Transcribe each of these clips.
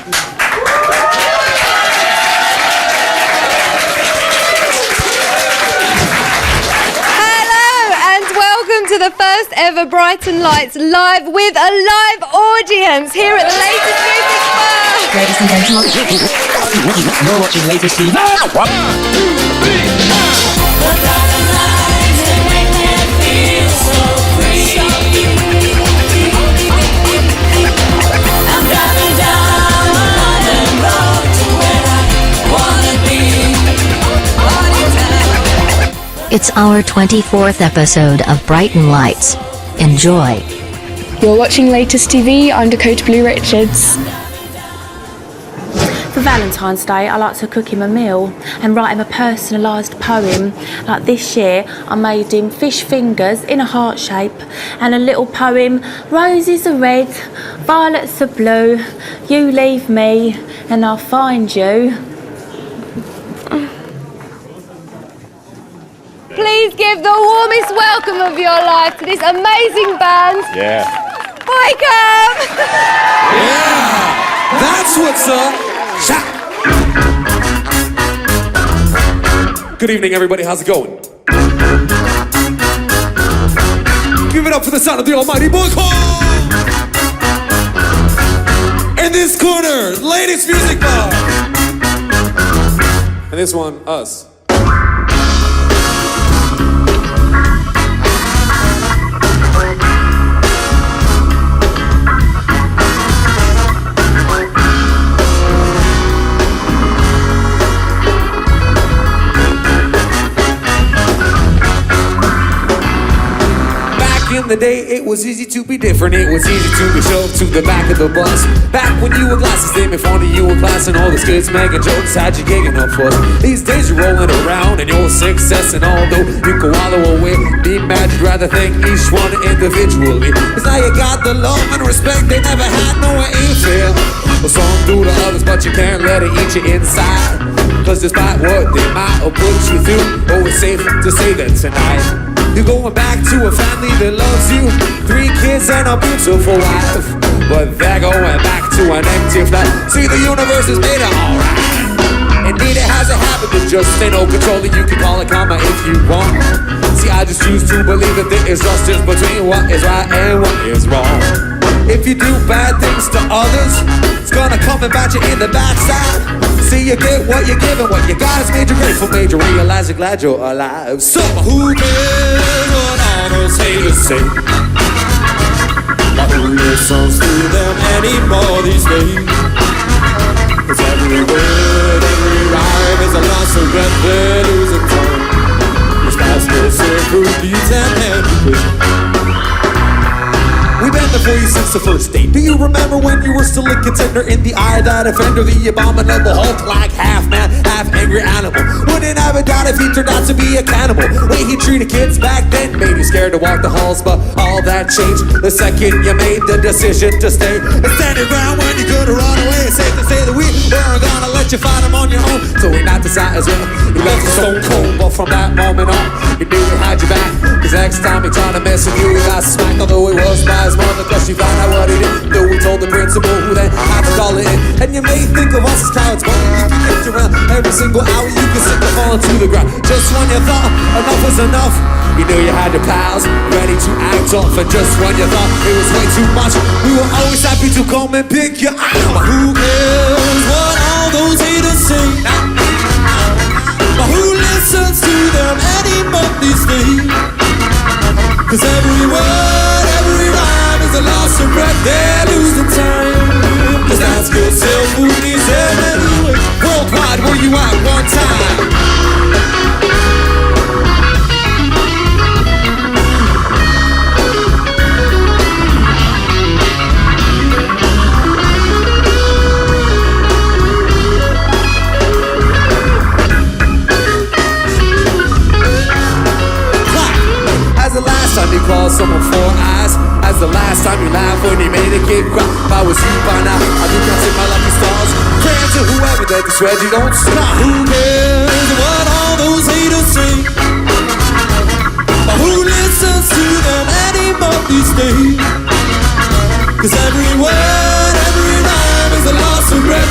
To the first ever Brighton Lights live with a live audience here at the latest music bar. Ladies and gentlemen, you're watching Latest TV. I'm driving down London Road to where I wanna be. It's our 24th episode of Brighton Lights. Enjoy. You're watching Latest TV. I'm Dakota Blue Richards. For Valentine's Day, I like to cook him a meal and write him a personalised poem. Like this year, I made him fish fingers in a heart shape and a little poem. Roses are red, violets are blue. You leave me and I'll find you. Please give the warmest welcome of your life to this amazing band. Yeah. Boycom! Yeah! That's what's up! Shout! Good evening, everybody. How's it going? Give it up for the sound of the almighty Boycom! In this corner, latest music bar! And this one, us. In the day, it was easy to be different. It was easy to be shoved to the back of the bus. Back when you were glasses, they made fun of you in class, and all the kids making jokes had you gigging up for us. These days you're rolling around in your success, and although you can wallow away, be mad, you'd rather thank each one individually. Cause now you got the love and respect they never had, no way you feel. Well, some do to others, but you can't let it eat you inside. Cause despite what they might have put you through, oh, it's safe to say that tonight you're going back to a family that loves you. 3 kids and a beautiful wife. But they're going back to an empty flat. See, the universe is made of alright. Indeed, it has a habit of just ain't no control. And you can call it karma if you want. See, I just choose to believe that there is justice between what is right and what is wrong. If you do bad things to others, it's gonna come and bite you in the backside. See, you get what you give, and what you got has made you grateful, made you realize you're glad you're alive. So who cares what all those haters say? But who listens to them anymore these days? Cause every word, every rhyme is a loss of breath, they're losing time. This past will serve through deeds and everything. We've been there for you since the first date. Do you remember when you were still a contender in the eye of that offender? The abominable Hulk, like half man, half angry animal. Wouldn't have a doubt if he turned out to be a cannibal. Way he treated kids back then made you scared to walk the halls, but all that changed the second you made the decision to stay and stand your ground when you could have run away. It's safe to say that we weren't gonna let you fight him on your own, so we knocked us out as well. You left us stone cold, but from that moment on, you knew we had your back. Cause next time he tried to mess with you, he got smacked, although it was by his mother, cause she found out what he did. Though we told the principal, who then had to call it in. And you may think of us as cowards, but you can get around every single hour. You can sit and fall to the ground. Just when you thought enough was enough, you knew you had your pals ready to act off. And just when you thought it was way too much, we were always happy to come and pick you up. But who cares what all those haters say? But who listens to them anymore these days? Cause every word, every rhyme is a loss of breath, they're losing time. Cause that's yourself who needs them anyway. Worldwide, where you at one time? Time you call someone 4 eyes, as the last time you laughed when you made a kid cry. If I was you by now, I do not take my lucky stars, praying to whoever that this swear you don't stop. Who cares what all those haters say? But who listens to them anymore these days? Cause every word, every rhyme is a loss of breath.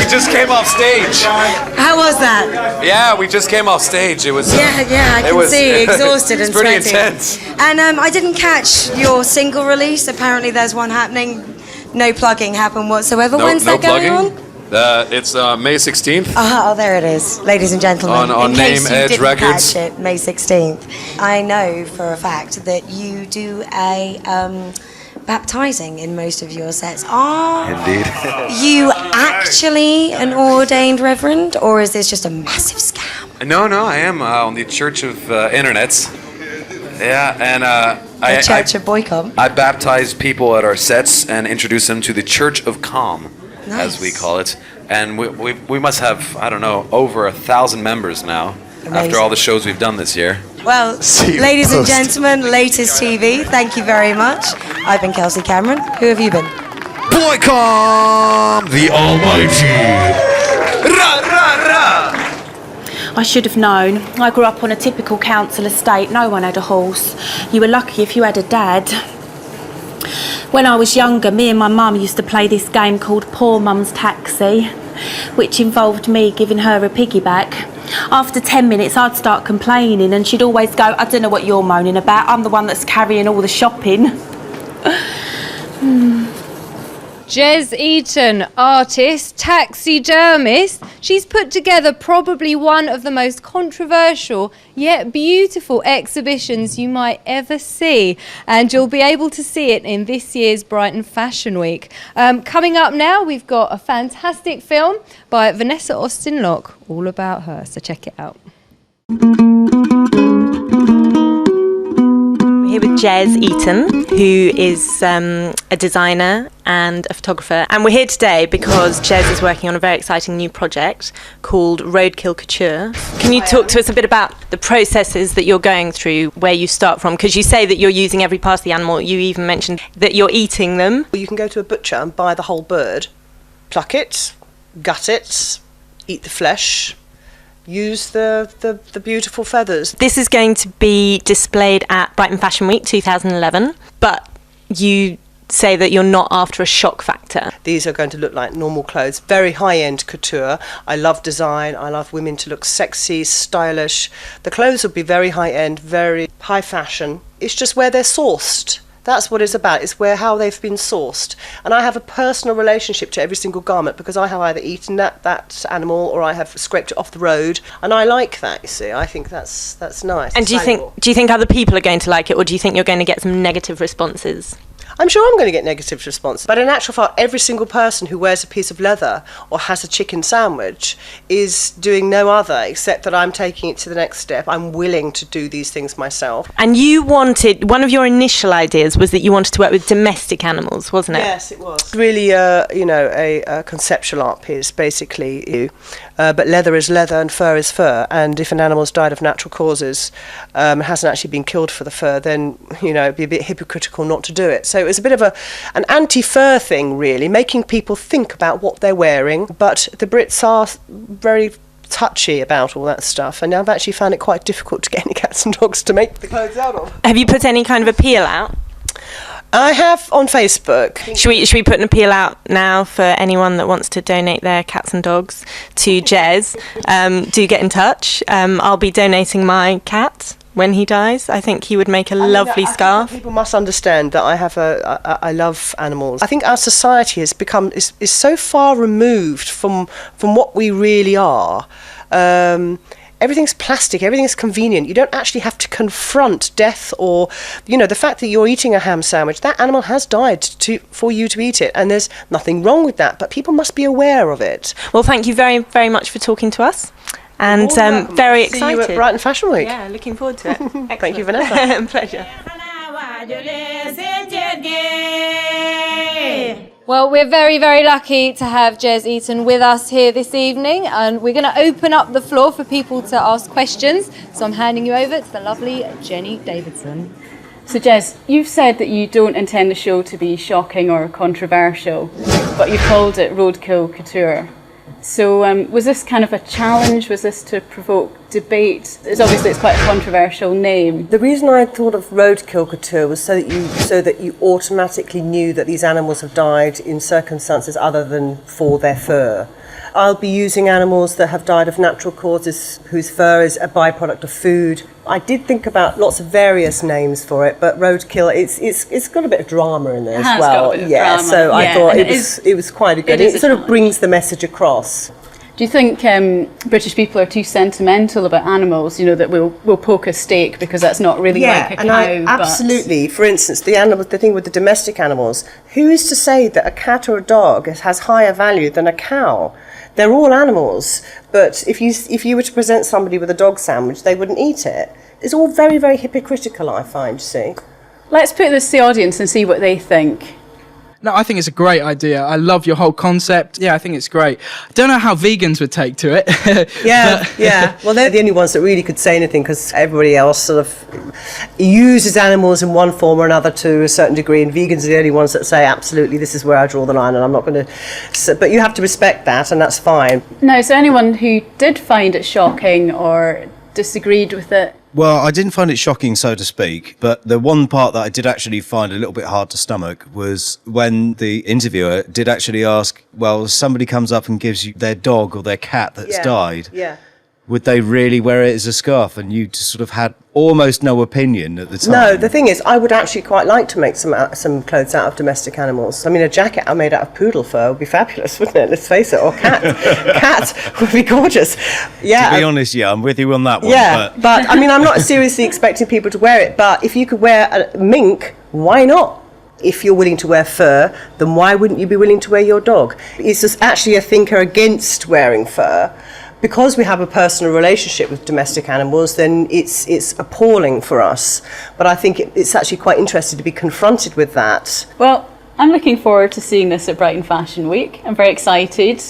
just came off stage. How was that? Yeah, we just came off stage. It was. Yeah, I can see. Exhausted and pretty sweaty. intense. And I didn't catch your single release. Apparently there's one happening. No plugging happened whatsoever. When's that going on? It's May 16th. Oh, there it is, ladies and gentlemen. On in Name case you Edge didn't Records. catch it, May 16th. I know for a fact that you do a baptizing in most of your sets. Indeed. You actually an ordained reverend, or is this just a massive scam? No, I am on the Church of Internets. Yeah, and The Church of Boycom. I baptize people at our sets and introduce them to the Church of Calm, as we call it. And we must have, I don't know, over 1,000 members now. Amazing. After all the shows we've done this year. Well, ladies and gentlemen, Latest TV, thank you very much. I've been Kelsey Cameron. Who have you been? Boycom, the Almighty. I should have known. I grew up on a typical council estate. No one had a horse. You were lucky if you had a dad. When I was younger, me and my mum used to play this game called Poor Mum's Taxi, which involved me giving her a piggyback. After 10 minutes, I'd start complaining and she'd always go, I don't know what you're moaning about. I'm the one that's carrying all the shopping. Jez Eaton, artist, taxidermist. She's put together probably one of the most controversial yet beautiful exhibitions you might ever see. And you'll be able to see it in this year's Brighton Fashion Week. Coming up now, we've got a fantastic film by Vanessa Austin Locke, all about her. So check it out. We're here with Jez Eaton, who is a designer and a photographer. And we're here today because Jez is working on a very exciting new project called Roadkill Couture. Can you talk to us a bit about the processes that you're going through, where you start from? Because you say that you're using every part of the animal. You even mentioned that you're eating them. You can go to a butcher and buy the whole bird, pluck it, gut it, eat the flesh, use the beautiful feathers. This is going to be displayed at Brighton Fashion Week 2011, but you say that you're not after a shock factor. These are going to look like normal clothes, very high-end couture. I love design, I love women to look sexy, stylish. The clothes will be very high-end, very high fashion. It's just where they're sourced. That's what it's about. It's how they've been sourced. And I have a personal relationship to every single garment because I have either eaten that animal or I have scraped it off the road. And I like that, you see. I think that's nice. And do you think other people are going to like it, or do you think you're going to get some negative responses? I'm sure I'm going to get negative responses. But in actual fact, every single person who wears a piece of leather or has a chicken sandwich is doing no other except that I'm taking it to the next step. I'm willing to do these things myself. And you wanted, one of your initial ideas was that you wanted to work with domestic animals, wasn't it? Yes, it was. Really, a conceptual art piece, basically. But leather is leather and fur is fur. And if an animal's died of natural causes, hasn't actually been killed for the fur, then, it'd be a bit hypocritical not to do it. So it was a bit of an anti-fur thing, really, making people think about what they're wearing. But the Brits are very touchy about all that stuff, and I've actually found it quite difficult to get any cats and dogs to make the clothes out of. Have you put any kind of appeal out? I have on Facebook. Should we put an appeal out now for anyone that wants to donate their cats and dogs to Jez? Do get in touch. I'll be donating my cat when he dies. I think he would make a lovely scarf. People must understand that I love animals. I think our society has become is so far removed from what we really are. Everything's plastic, everything's convenient. You don't actually have to confront death or, the fact that you're eating a ham sandwich. That animal has died for you to eat it, and there's nothing wrong with that, but people must be aware of it. Well, thank you very, very much for talking to us. And very excited. See you at Brighton Fashion Week. Yeah, looking forward to it. Thank you, Vanessa. Pleasure. Well, we're very, very lucky to have Jez Eaton with us here this evening, and we're going to open up the floor for people to ask questions. So I'm handing you over to the lovely Jenny Davidson. So Jez, you've said that you don't intend the show to be shocking or controversial, but you called it Roadkill Couture. So was this kind of a challenge? Was this to provoke debate? It's quite a controversial name. The reason I thought of roadkill couture was so that you automatically knew that these animals have died in circumstances other than for their fur. I'll be using animals that have died of natural causes, whose fur is a byproduct of food. I did think about lots of various names for it, but roadkill, it's got a bit of drama in there as well. Got a bit of drama. So I thought it was quite a good. It sort of brings the message across. Do you think British people are too sentimental about animals? You know, that we'll poke a steak because that's not really like a cow. Absolutely. For instance, the thing with the domestic animals. Who is to say that a cat or a dog has higher value than a cow? They're all animals, but if you were to present somebody with a dog sandwich, they wouldn't eat it. It's all very, very hypocritical, I find, see. Let's put this to the audience and see what they think. No, I think it's a great idea. I love your whole concept. Yeah, I think it's great. I don't know how vegans would take to it. Yeah. Well, they're the only ones that really could say anything because everybody else sort of uses animals in one form or another to a certain degree, and vegans are the only ones that say, absolutely, this is where I draw the line, and I'm not going to... But you have to respect that, and that's fine. Now, so anyone who did find it shocking or disagreed with it? Well, I didn't find it shocking, so to speak, but the one part that I did actually find a little bit hard to stomach was when the interviewer did actually ask, well, somebody comes up and gives you their dog or their cat that's died. Yeah. Would they really wear it as a scarf? And you just sort of had almost no opinion at the time. No, the thing is, I would actually quite like to make some clothes out of domestic animals. I mean, a jacket I made out of poodle fur would be fabulous, wouldn't it? Let's face it. Or cat would be gorgeous. Yeah. To be honest, yeah, I'm with you on that one. Yeah, but I mean, I'm not seriously expecting people to wear it, but if you could wear a mink, why not? If you're willing to wear fur, then why wouldn't you be willing to wear your dog? It's just actually a thinker against wearing fur. Because we have a personal relationship with domestic animals, then it's appalling for us. But I think it's actually quite interesting to be confronted with that. Well, I'm looking forward to seeing this at Brighton Fashion Week. I'm very excited.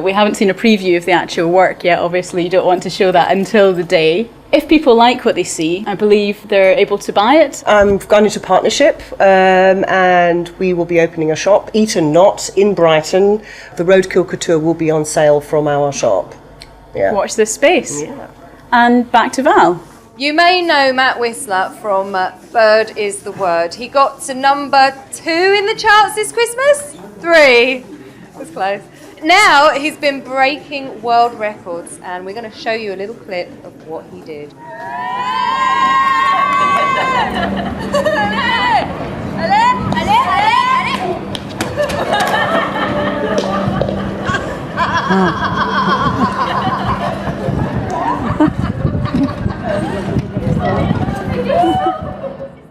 We haven't seen a preview of the actual work yet. Obviously, you don't want to show that until the day. If people like what they see, I believe they're able to buy it. We've gone into partnership and we will be opening a shop, Eaton not, in Brighton. The Roadkill Couture will be on sale from our shop. Yeah. Watch this space. Yeah. And back to Val. You may know Matt Whistler from Bird is the Word. He got to number 2 in the charts this Christmas? 3. That's close. Now he's been breaking world records, and we're going to show you a little clip of what he did.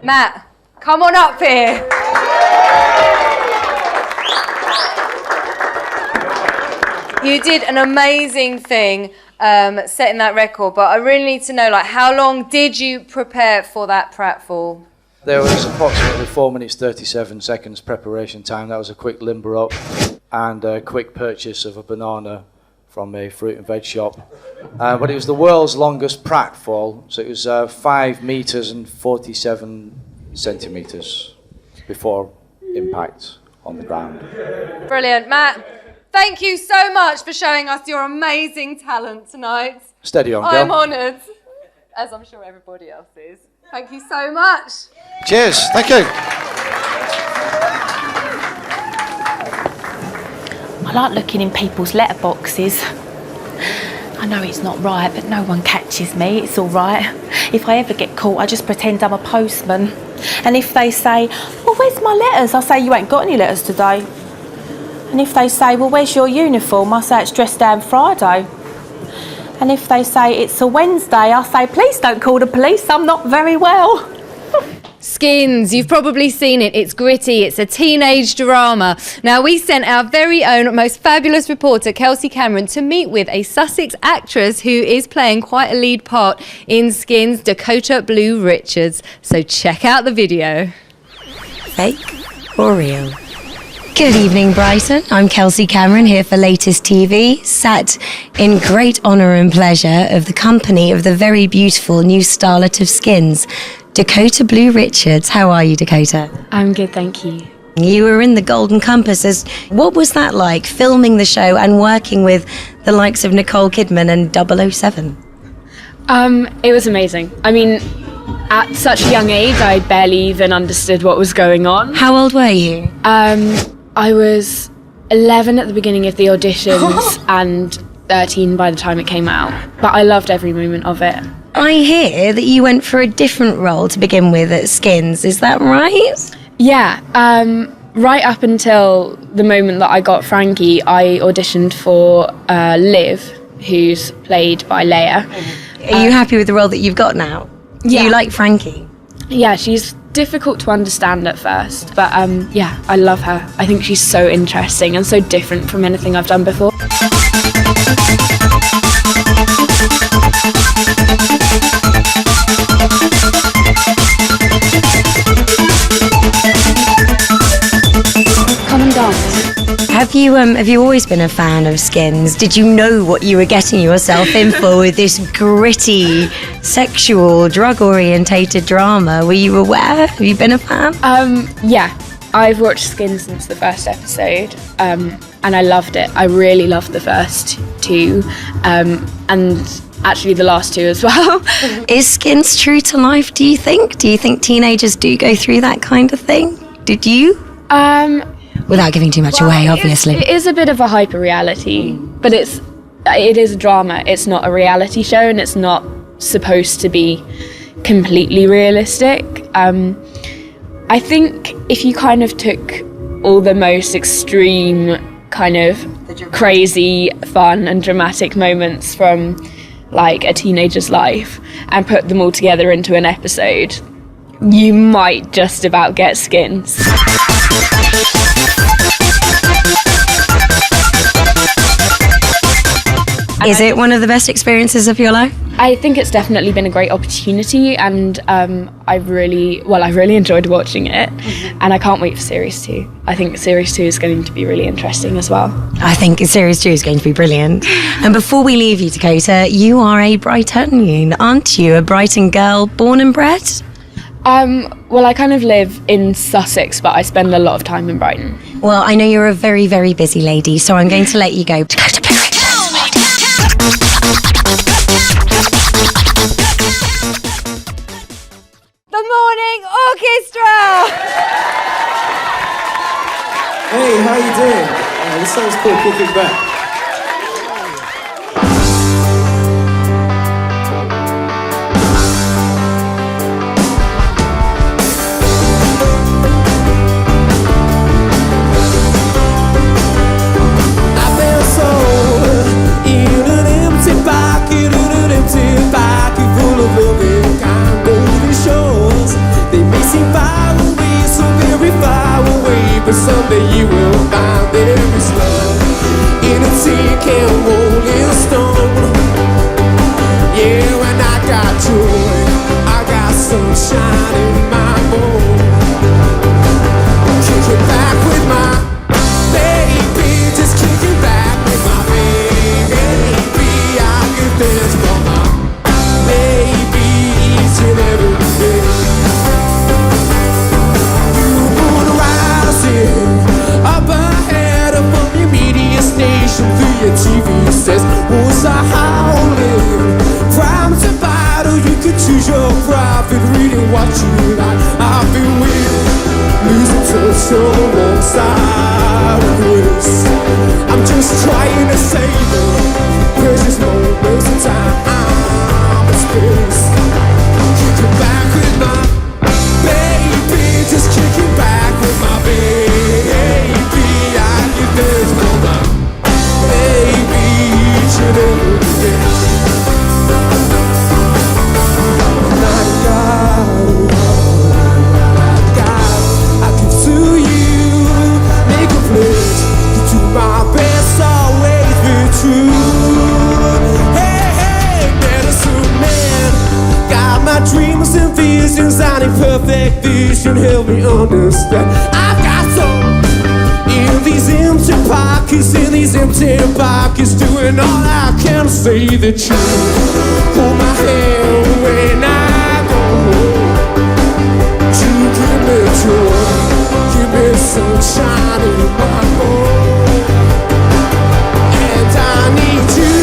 Matt, come on up here. You did an amazing thing setting that record, but I really need to know, like, how long did you prepare for that pratfall? There was approximately 4 minutes 37 seconds preparation time. That was a quick limber up and a quick purchase of a banana from a fruit and veg shop. But it was the world's longest pratfall, so it was 5 meters and 47 centimeters before impact on the ground. Brilliant, Matt. Thank you so much for showing us your amazing talent tonight. Steady on, girl. I'm honoured, as I'm sure everybody else is. Thank you so much. Cheers, thank you. I like looking in people's letterboxes. I know it's not right, but no one catches me. It's all right. If I ever get caught, I just pretend I'm a postman. And if they say, well, where's my letters? I say, you ain't got any letters today. And if they say, well, where's your uniform? I say, it's dress down Friday. And if they say, it's a Wednesday, I say, please don't call the police, I'm not very well. Skins, you've probably seen it. It's gritty. It's a teenage drama. Now, we sent our very own most fabulous reporter, Kelsey Cameron, to meet with a Sussex actress who is playing quite a lead part in Skins, Dakota Blue Richards. So check out the video. Fake or real? Good evening, Brighton. I'm Kelsey Cameron here for Latest TV, sat in great honour and pleasure of the company of the very beautiful new starlet of Skins, Dakota Blue Richards. How are you, Dakota? I'm good, thank you. You were in the Golden Compasses. What was that like, filming the show and working with the likes of Nicole Kidman and 007? It was amazing. I mean, at such a young age, I barely even understood what was going on. How old were you? I was 11 at the beginning of the auditions and 13 by the time it came out. But I loved every moment of it. I hear that you went for a different role to begin with at Skins. Is that right? Yeah. Right up until the moment that I got Frankie, I auditioned for Liv, who's played by Leia. Are you happy with the role that you've got now? Do you like Frankie? Yeah, she's difficult to understand at first, but yeah, I love her. I think she's so interesting and so different from anything I've done before. Come and dance. Have you always been a fan of Skins? Did you know what you were getting yourself in for with this gritty, sexual, drug-orientated drama? Were you aware? Have you been a fan? Yeah, I've watched Skins since the first episode, and I loved it. I really loved the first two, and actually the last two as well. Is Skins true to life, do you think? Do you think teenagers do go through that kind of thing? Did you? Without giving too much away, obviously. It is a bit of a hyper-reality, but it is a drama. It's not a reality show, and it's not supposed to be completely realistic. I think if you kind of took all the most extreme, kind of crazy, fun and dramatic moments from like a teenager's life and put them all together into an episode, you might just about get Skins. Is it one of the best experiences of your life? I think it's definitely been a great opportunity, and I've really enjoyed watching it, and I can't wait for Series 2. I think Series 2 is going to be really interesting as well. I think Series 2 is going to be brilliant. And before we leave you, Dakota, you are a Brightonian, aren't you? A Brighton girl, born and bred? Well, I kind of live in Sussex, but I spend a lot of time in Brighton. Well, I know you're a very, very busy lady, so I'm going to let you go. The Morning Orchestra! Hey, how you doing? This song's called Kicking Back. But someday you will find there is love in a tin can rolling stone. Yeah, when I got joy, I got sunshine in my bones. Kicking back with my baby, just kicking back with my baby. I give this for my baby each and every day. Up ahead of the media station, through your TV says, wolves are howling. From to battle, you can choose your profit, reading what you like. I've been winning, losing touch on the wrong side of this. I'm just trying to savor precious moments of time and space. Kicking back with my baby, just kicking back with my baby. There's no love, baby, each and every day. I give to you, make a pledge to do my best, always be true. Hey, hey, medicine man, got my dreams and visions, I need perfect vision, help me understand. I've got some in these empty pockets, doing all I can to say the truth. Hold my hand when I go home. You give me joy, give me some in my bones. And I need you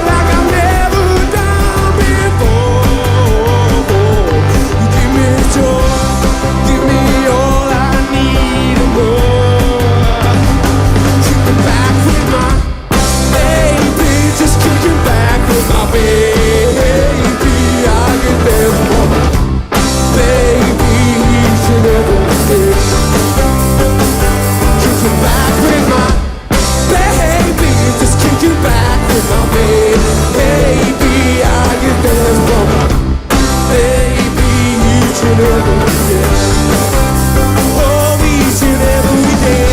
like I've never done before. You give me joy, give me all I need and more. Kicking back with my baby, just kicking back with my baby. I get there for my baby each and every day. Kicking back with my baby, just kicking back with my baby. I get there for my baby each and every day. Oh, each and every day.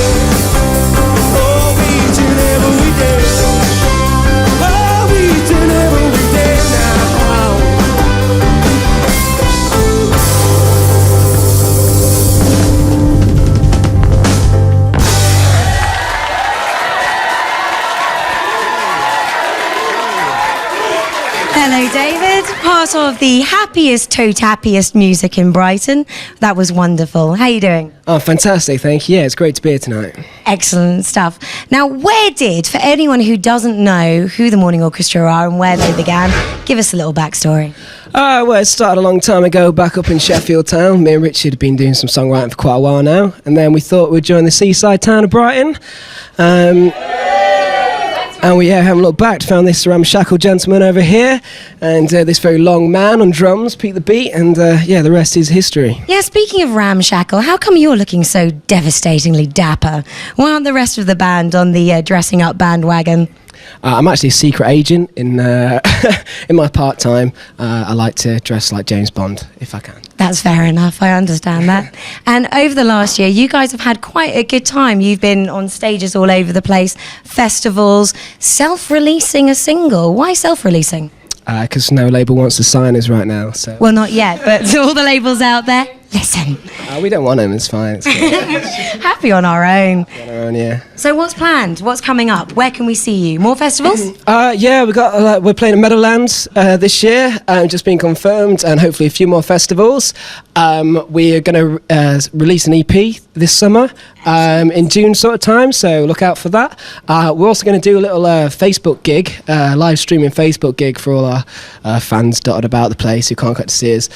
Oh, each and every day. Oh, each and every day now. Hello, David. Part of the happiest music in Brighton. That was wonderful. How you doing? Oh, fantastic. Thank you. Yeah, it's great to be here tonight. Excellent stuff. Now, for anyone who doesn't know who the Morning Orchestra are and where they began, give us a little backstory. Well, it started a long time ago back up in Sheffield town. Me and Richard have been doing some songwriting for quite a while now. And then we thought we'd join the seaside town of Brighton. And we haven't looked back, found this ramshackle gentleman over here, and this very long man on drums, Pete the Beat, and the rest is history. Yeah, speaking of ramshackle, how come you're looking so devastatingly dapper? Why aren't the rest of the band on the dressing up bandwagon? I'm actually a secret agent in in my part time. I like to dress like James Bond if I can. That's fair enough, I understand that. And over the last year, you guys have had quite a good time. You've been on stages all over the place, festivals, self-releasing a single. Why self-releasing? Because no label wants to sign us right now. So. Well, not yet, but to all the labels out there, listen. We don't want them, it's fine. It's Happy on our own. on our own, yeah. So what's planned? What's coming up? Where can we see you? More festivals? Yeah, we're playing at Meadowlands this year, just being confirmed, and hopefully a few more festivals. We are going to release an EP this summer in June sort of time, so look out for that. We're also going to do a little Facebook gig, live streaming Facebook gig for all our fans dotted about the place who can't get to see us.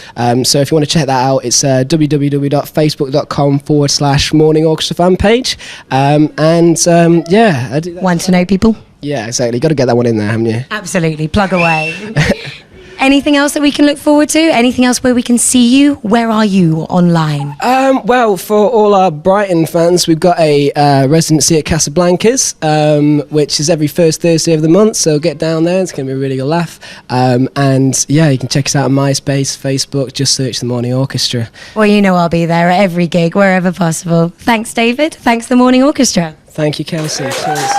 So if you want to check that out, it's www.facebook.com/Morning Orchestra fan page. Want to know people? Yeah, exactly. Got to get that one in there, haven't you? Absolutely. Plug away. Anything else that we can look forward to? Anything else where we can see you? Where are you online? Well, for all our Brighton fans, we've got a residency at Casablanca's, which is every first Thursday of the month, so get down there. It's going to be a really good laugh. And yeah, you can check us out on MySpace, Facebook, just search The Morning Orchestra. Well, you know I'll be there at every gig, wherever possible. Thanks, David. Thanks, The Morning Orchestra. Thank you, Kelsey. Cheers.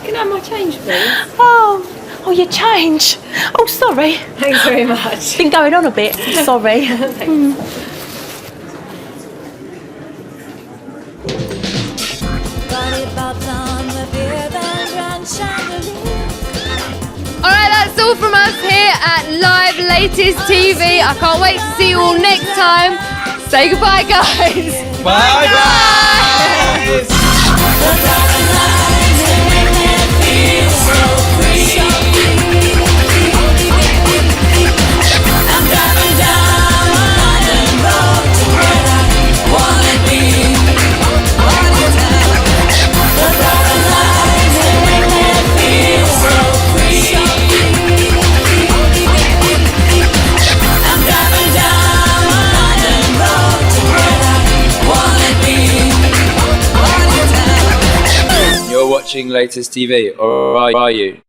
Can I have my change, please? Oh, your change. Oh, sorry. Thanks very much. Been going on a bit. Sorry. Alright, that's all from us here at TheLatest TV. I can't wait to see you all next time. Say goodbye, guys. Bye, guys. Watching Latest TV, or are you?